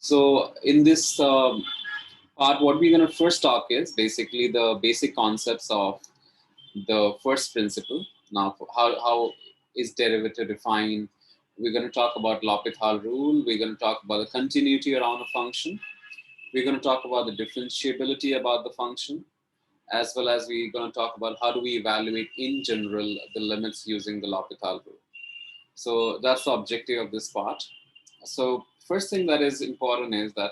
So in this part, what we're going to first talk is basically the basic concepts of the first principle. Now, how is derivative defined? We're going to talk about L'Hopital rule. We're going to talk about the continuity around a function. We're going to talk about the differentiability about the function, as well as we're going to talk about how do we evaluate in general the limits using the L'Hopital rule. So that's the objective of this part. So first thing that is important is that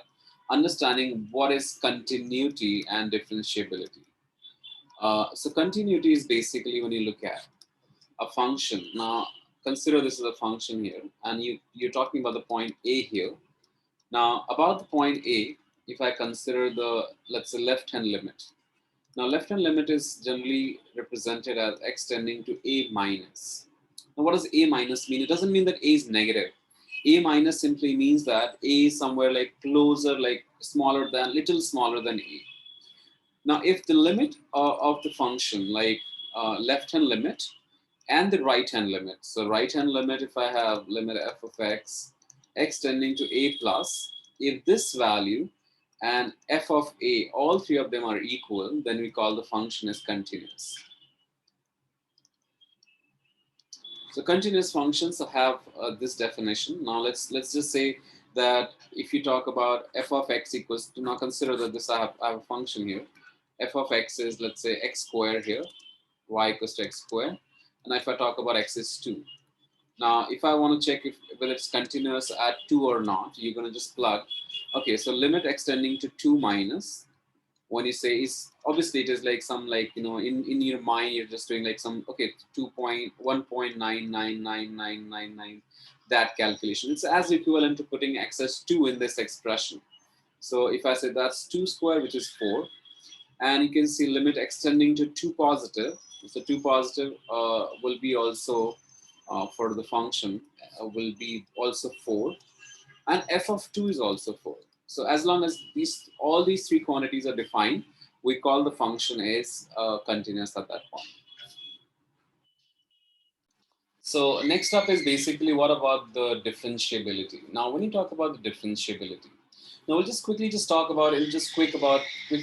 understanding what is continuity and differentiability. So continuity is basically when you look at a function. Now consider this is a function here, and you're talking about the point A here. Now about the point A, if I consider the, let's say, left-hand limit. Now left-hand limit is generally represented as x tending to A minus. Now what does A minus mean? It doesn't mean that A is negative. A minus simply means that A is somewhere like closer, like smaller than, little smaller than A. Now if the limit of the function, like left-hand limit and the right-hand limit. So right-hand limit, if I have limit f of x, x tending to A plus, if this value and f of A, all three of them are equal, then we call the function as continuous. So continuous functions have this definition. Now let's just say that if you talk about f of x equals to, now consider that this I have a function here. F of x is, let's say, x squared here, y equals to x squared. And if I talk about x is 2. Now, if I want to check if whether it's continuous at 2 or not, you're going to just plug. Okay, so limit x tending to 2 minus, when you say is, obviously it is like some, like, you know, in your mind you're just doing like some, okay, 2.1.9999999, that calculation. It's as equivalent to putting x as 2 in this expression. So if I say that's 2 square, which is 4, and you can see limit extending to 2 positive. So 2 positive will be also for the function will be also 4, and f of 2 is also 4. So as long as all these three quantities are defined, we call the function as continuous at that point. So next up is basically what about the differentiability? Now, when you talk about the differentiability, now we'll just quickly just talk about it. Just quick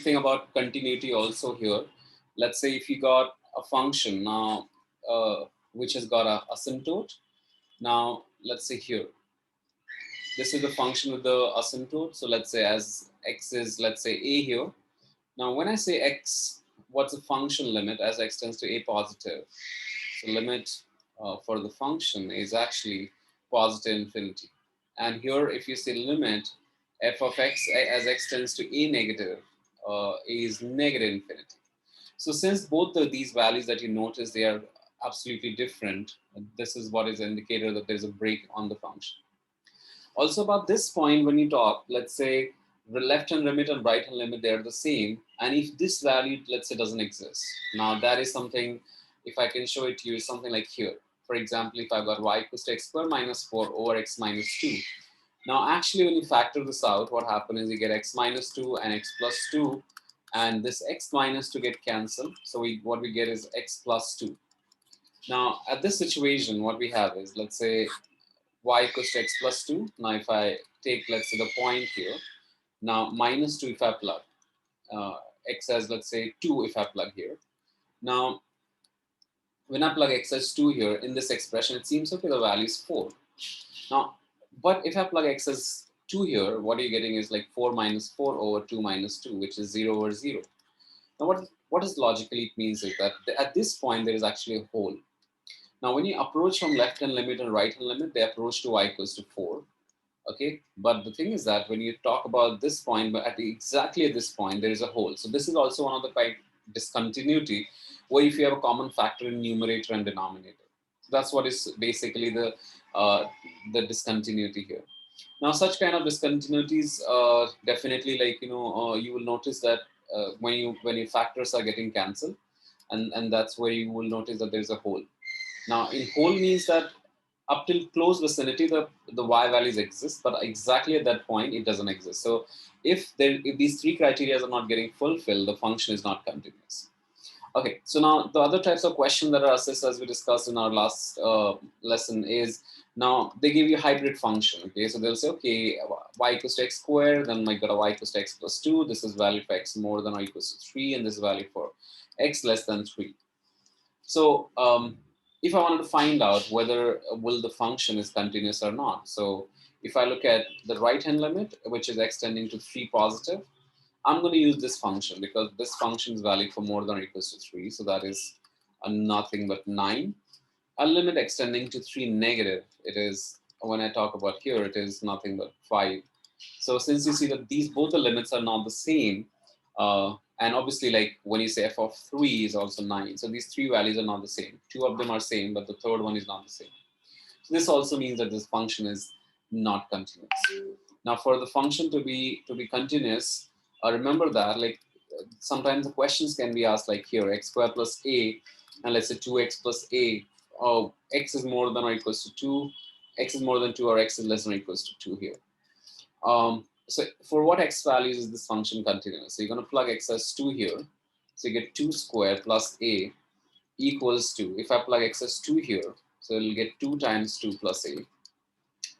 thing about continuity also here. Let's say if you got a function now which has got a asymptote. Now let's say here, this is the function with the asymptote. So let's say as x is, let's say, a here. Now when I say x, what's the function limit as x tends to a positive? So limit for the function is actually positive infinity. And here if you say limit f of x as x tends to a negative, is negative infinity. So since both of these values that you notice, they are absolutely different, this is what is an indicator that there's a break on the function. Also about this point, when you talk, let's say the left-hand limit and right-hand limit, they're the same. And if this value, let's say, doesn't exist, now that is something, if I can show it to you, is something like here. For example, if I've got y equals to x squared minus 4 over x minus 2. Now, actually, when you factor this out, what happens is you get x minus 2 and x plus 2. And this x minus 2 get cancelled. So what we get is x plus 2. Now, at this situation, what we have is, let's say, y equals to x plus 2. Now, if I take, let's say, the point here, now minus 2 if I plug, x as, let's say, 2 if I plug here. Now, when I plug x as 2 here in this expression, it seems, okay, the value is 4. Now, but if I plug x as 2 here, what are you getting is like 4 minus 4 over 2 minus 2, which is 0 over 0. Now, what is logically it means is that at this point, there is actually a hole. Now, when you approach from left-hand limit and right-hand limit, they approach to y equals to 4. Okay, but the thing is that when you talk about this point, but exactly at this point, there is a hole. So this is also one of the kind of discontinuity, where if you have a common factor in numerator and denominator. So that's what is basically the discontinuity here. Now, such kind of discontinuities definitely, like, you know, you will notice that when your factors are getting cancelled, and that's where you will notice that there's a hole. Now, in hole means that up till close vicinity, the y values exist, but exactly at that point, it doesn't exist. So if these three criteria are not getting fulfilled, the function is not continuous. Okay, so now the other types of questions that are assessed, as we discussed in our last lesson, is Now they give you a hybrid function. Okay, so they'll say, okay, y equals to x squared, then I got a y equals to x plus 2. This is value for x more than or equals to 3, and this is value for x less than 3. So if I wanted to find out whether will the function is continuous or not, so if I look at the right hand limit, which is x tending to 3 positive, I'm going to use this function because this function is valid for more than or equals to 3. So that is nothing but 9. A limit extending to 3 negative, it is, when I talk about here, it is nothing but 5. So since you see that these both the limits are not the same, and obviously like when you say f of 3 is also 9, so these three values are not the same. Two of them are same, but the third one is not the same. So this also means that this function is not continuous. Now for the function to be continuous, remember that like sometimes the questions can be asked like here, x squared plus a, and let's say 2x plus a, oh, x is more than or equals to 2, x is more than 2, or x is less than or equals to 2 here. So for what x values is this function continuous? So you're going to plug x as 2 here. So you get 2 squared plus a equals 2. If I plug x as 2 here, so it'll get 2 times 2 plus a.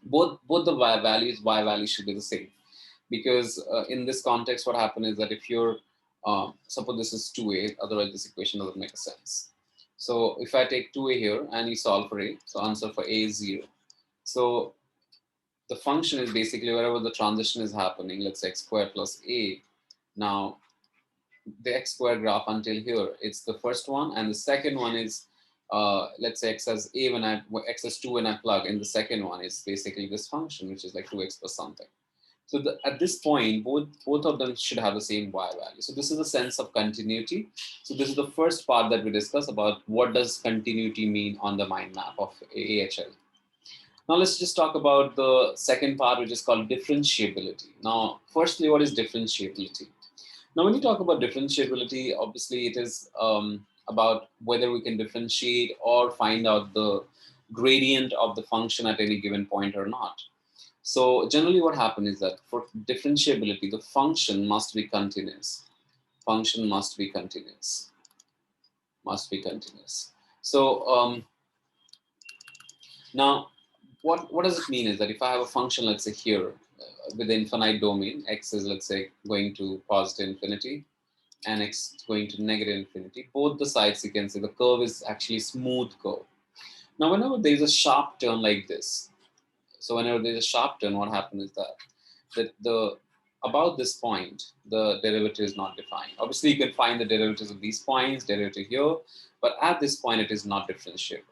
Both the y values should be the same. Because in this context, what happened is that if you're, suppose this is 2a, otherwise this equation doesn't make sense. So if I take 2a here and you solve for a, so answer for a is 0. So the function is basically wherever the transition is happening, let's say x squared plus a. Now, the x squared graph until here, it's the first one, and the second one is, let's say x as a when x as 2 when I plug, and the second one is basically this function, which is like 2x plus something. So at this point, both of them should have the same y value. So this is a sense of continuity. So this is the first part that we discuss about what does continuity mean on the mind map of AHL. Now let's just talk about the second part, which is called differentiability. Now, firstly, what is differentiability? Now, when you talk about differentiability, obviously it is about whether we can differentiate or find out the gradient of the function at any given point or not. So generally what happens is that for differentiability, the function must be continuous. Function must be continuous. Must be continuous. So now what does it mean is that if I have a function, let's say here, with the infinite domain, x is, let's say, going to positive infinity, and x going to negative infinity, both the sides you can see the curve is actually smooth curve. Now, whenever there is a sharp turn like this, so whenever there is a sharp turn, what happens is that the about this point, the derivative is not defined. Obviously, you can find the derivatives of these points, derivative here, but at this point, it is not differentiable.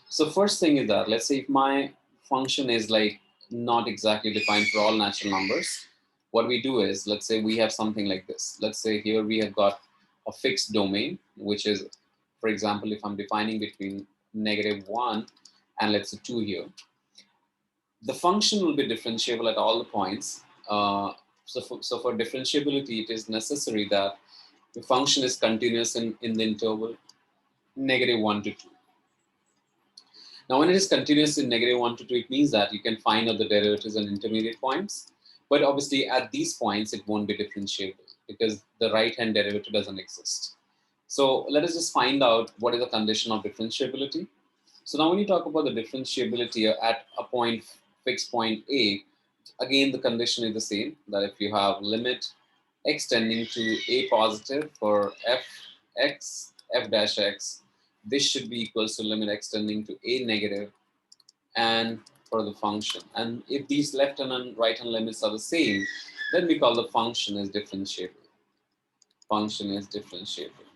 So first thing is that, let's say if my function is like not exactly defined for all natural numbers, what we do is, let's say we have something like this. Let's say here we have got a fixed domain, which is, for example, if I'm defining between -1 and let's say 2 here, the function will be differentiable at all the points. So for differentiability, it is necessary that the function is continuous in the interval -1 to 2. Now, when it is continuous in -1 to 2, it means that you can find out the derivatives and intermediate points. But obviously, at these points, it won't be differentiable because the right-hand derivative doesn't exist. So let us just find out what is the condition of differentiability. So now when you talk about the differentiability at a point, fixed point A, again, the condition is the same, that if you have limit x tending to a positive for f dash x, this should be equals to limit x tending to a negative and for the function. And if these left hand and right hand limits are the same, then we call the function as differentiable. Function is differentiable.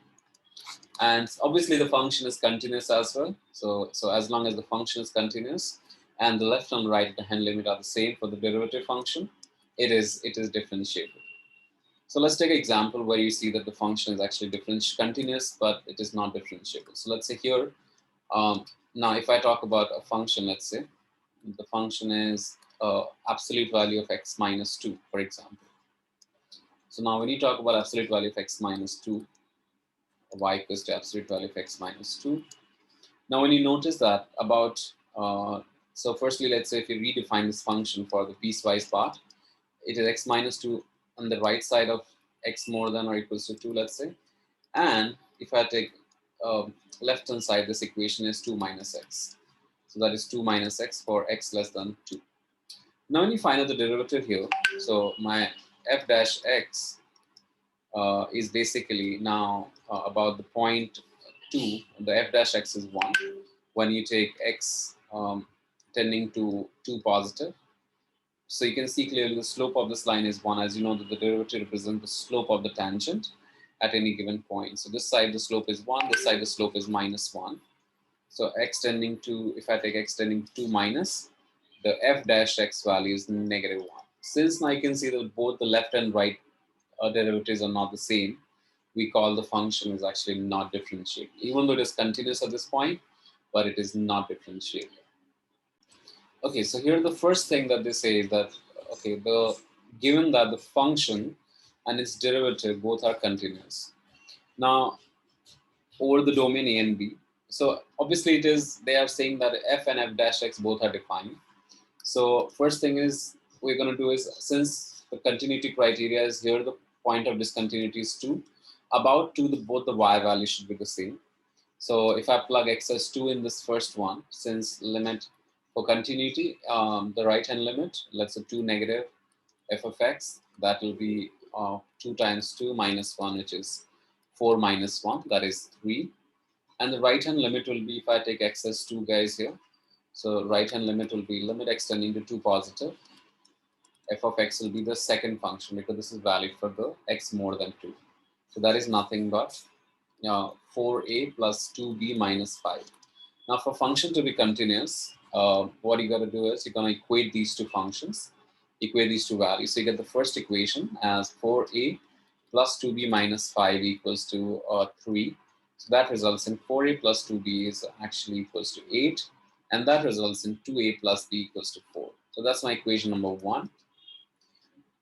And obviously the function is continuous as well. So as long as the function is continuous and the left and right hand limit are the same for the derivative function, it is differentiable. So let's take an example where you see that the function is actually continuous, but it is not differentiable. So let's say here, now if I talk about a function, let's say the function is absolute value of x minus 2, for example. So now when you talk about absolute value of x minus 2, y equals to absolute value of x minus 2. Now when you notice that about, so firstly, let's say if you redefine this function for the piecewise part, it is x minus 2 on the right side of x more than or equals to 2, let's say. And if I take left hand side, this equation is 2 minus x. So that is 2 minus x for x less than 2. Now when you find out the derivative here, so my f dash x is basically now about the point 2, the f dash x is 1. When you take x tending to 2 positive, so you can see clearly the slope of this line is 1, as you know that the derivative represents the slope of the tangent at any given point. So this side the slope is 1, this side the slope is minus 1. So x tending to, if I take x tending to 2 minus, the f dash x value is negative 1. Since now you can see that both the left and right derivatives are not the same, we call the function is actually not differentiable. Even though it is continuous at this point, but it is not differentiable. Okay, so here the first thing that they say is that, okay, given that the function and its derivative both are continuous. Now, over the domain A and B, so obviously it is, they are saying that f and f dash x both are defined. So first thing is we're going to do is, since the continuity criteria is here, the point of discontinuity is 2, about 2, both the y values should be the same. So if I plug x as 2 in this first one, since limit for continuity, the right hand limit, let's say 2 negative f of x, that will be 2 times 2 minus 1, which is 4 minus 1, that is 3. And the right hand limit will be, if I take x as 2 guys here, so right hand limit will be limit x tending to 2 positive, f of x will be the second function because this is valid for the x more than 2. So that is nothing but 4a plus 2b minus 5. Now for function to be continuous, what you got to do is you're going to equate these two functions, equate these two values. So you get the first equation as 4a plus 2b minus 5 equals to 3. So that results in 4a plus 2b is actually equals to 8. And that results in 2a plus b equals to 4. So that's my equation number 1.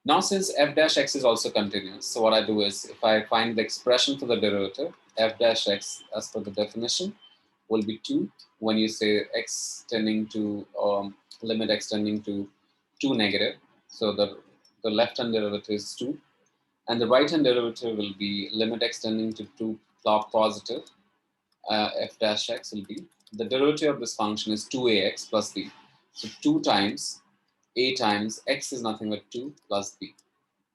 Now since f dash x is also continuous, so what I do is if I find the expression for the derivative, f dash x as per the definition will be 2 when you say x tending to limit x tending to 2 negative. So the left hand derivative is 2 and the right hand derivative will be limit x tending to 2 positive. F dash x will be, the derivative of this function is 2ax plus b. So 2 times a times x is nothing but 2 plus b.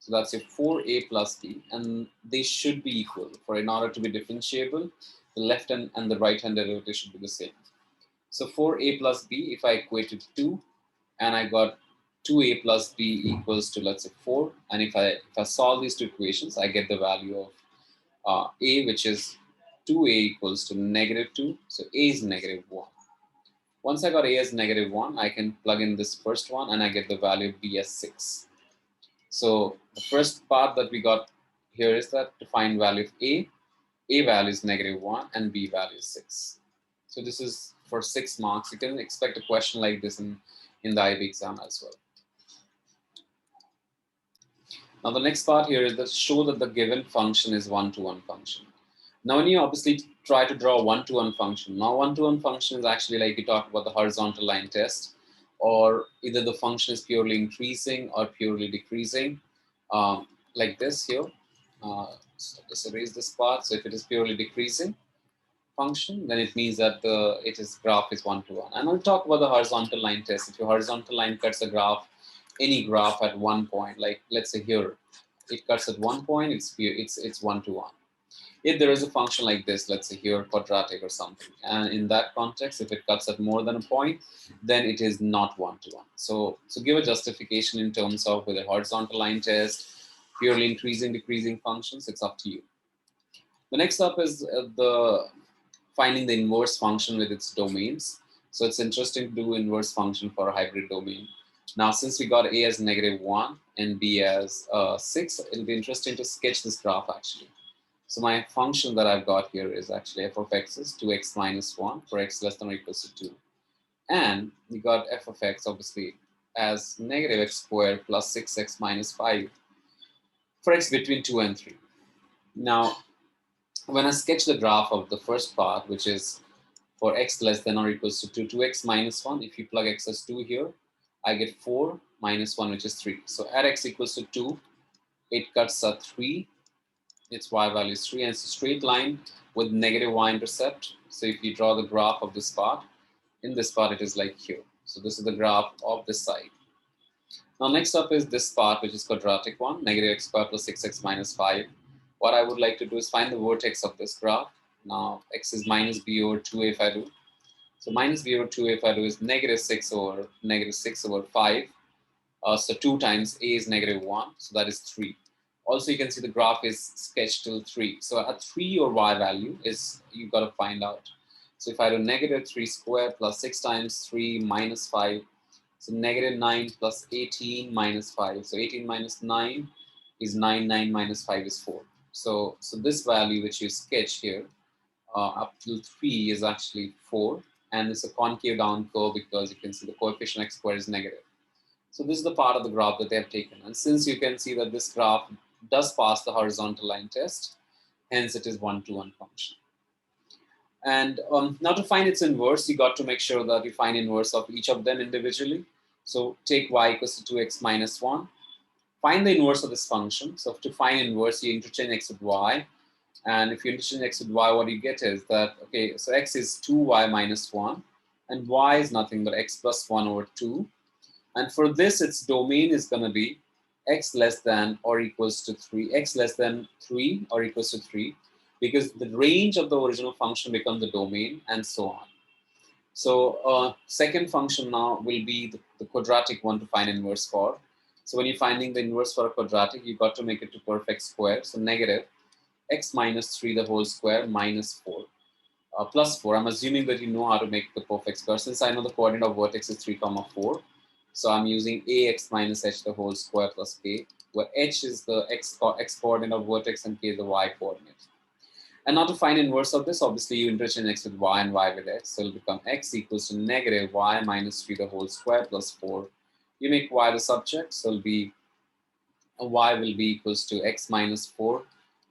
So that's your 4a plus b, and they should be equal. For in order to be differentiable, the left hand and the right hand derivative should be the same. So 4a plus b, if I equate it to 2, and I got 2a plus b equals to, let's say, 4, and if I solve these two equations, I get the value of a, which is 2a equals to negative 2. So a is negative 1. Once I got a as negative 1, I can plug in this first one, and I get the value of b as 6. So the first part that we got here is that to find value of a value is negative 1 and b value is 6. So this is for 6 marks. You can expect a question like this in the IB exam as well. Now the next part here is that show that the given function is one-to-one function. Now when you obviously try to draw a one-to-one function, now one-to-one function is actually like you talked about the horizontal line test, or either the function is purely increasing or purely decreasing, like this here. So let's erase this part. So if it is purely decreasing function, then it means that its graph is one-to-one. And I'll talk about the horizontal line test. If your horizontal line cuts a graph, any graph at one point, like let's say here, it cuts at one point, it's one-to-one. If there is a function like this, let's say here quadratic or something, and in that context, if it cuts at more than a point, then it is not one-to-one. So give a justification in terms of whether horizontal line test, purely increasing, decreasing functions, it's up to you. The next up is the finding the inverse function with its domains. So it's interesting to do inverse function for a hybrid domain. Now, since we got a as negative 1 and b as 6, it'll be interesting to sketch this graph actually. So my function that I've got here is actually f of x is 2x minus 1 for x less than or equals to 2. And we got f of x obviously as negative x squared plus 6x minus 5 for x between 2 and 3. Now, when I sketch the graph of the first part, which is for x less than or equals to 2, 2x minus 1, if you plug x as 2 here, I get 4 minus 1, which is 3. So at x equals to 2, it cuts at 3. Its y value is 3, and it's a straight line with negative y-intercept. So if you draw the graph of this part, In this part, it is like here. So this is the graph of this side. Now next up is this part, which is quadratic one, negative x squared plus 6x minus 5. What I would like to do is find the vertex of this graph. Now x is minus b over 2a if I do. So minus b over 2a if I do is negative 6 over 5. So 2 times a is negative 1, so that is 3. Also, you can see the graph is sketched till 3. So a 3 your y value is, you've got to find out. So if I do negative 3 squared plus 6 times 3 minus 5, so negative 9 plus 18 minus 5. So 18 minus 9 is 9, 9 minus 5 is 4. So this value which you sketch here up till 3 is actually 4. And it's a concave down curve because you can see the coefficient x squared is negative. So this is the part of the graph that they have taken. And since you can see that this graph does pass the horizontal line test, hence it is 1-to-1 function. And now to find its inverse, you got to make sure that you find inverse of each of them individually. So take y equals to 2x minus 1. Find the inverse of this function. So to find inverse, you interchange x with y. And if you interchange x with y, what you get is that, okay, so x is 2y minus 1. And y is nothing but x plus 1 over 2. And for this, its domain is going to be x less than or equals to 3, x less than 3 or equals to 3, because the range of the original function becomes the domain and so on. So second function now will be the quadratic one to find inverse for. So when you're finding the inverse for a quadratic, you got to make it to perfect square. So negative x minus 3 the whole square minus 4. Plus 4. I'm assuming that you know how to make the perfect square. Since I know the coordinate of vertex is 3, 4. So I'm using ax minus h the whole square plus k, where h is the x coordinate of vertex and k is the y coordinate. And now to find inverse of this, obviously you interchange x with y and y with x. So it'll become x equals to negative y minus 3 the whole square plus 4. You make y the subject, so it'll be y will be equals to x minus 4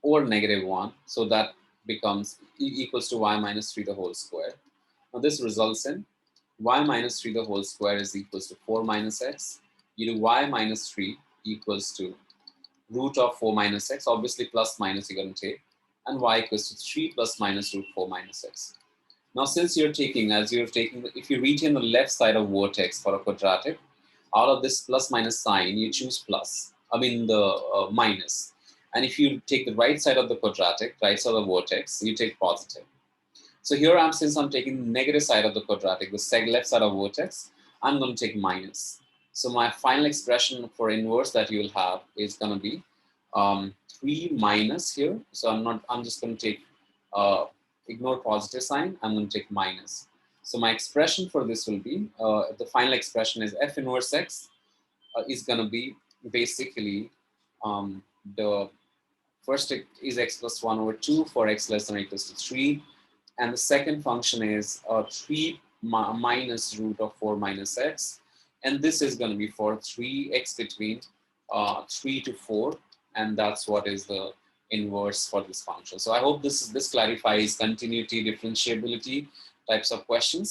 or negative 1. So that becomes equals to y minus 3 the whole square. Now this results in y minus 3 the whole square is equals to 4 minus x. You do y minus 3 equals to root of 4 minus x. Obviously plus minus you're going to take. And y equals to 3 plus minus root 4 minus x. Now since you're taking, if you retain the left side of vertex for a quadratic, out of this plus minus sign, you choose plus. I mean the minus. And if you take the right side of the quadratic, right side of the vertex, you take positive. So here since I'm taking the negative side of the quadratic, the left side of vertex, I'm going to take minus. So my final expression for inverse that you'll have is going to be 3 minus here. So I'm just going to take, ignore positive sign, I'm going to take minus. So my expression for this will be, the final expression is f inverse x is going to be basically the first is x plus 1 over 2 for x less than or equals to 3. And the second function is 3 minus root of 4 minus x. And this is going to be for 3x between 3 to 4. And that's what is the inverse for this function. So I hope this clarifies continuity, differentiability types of questions.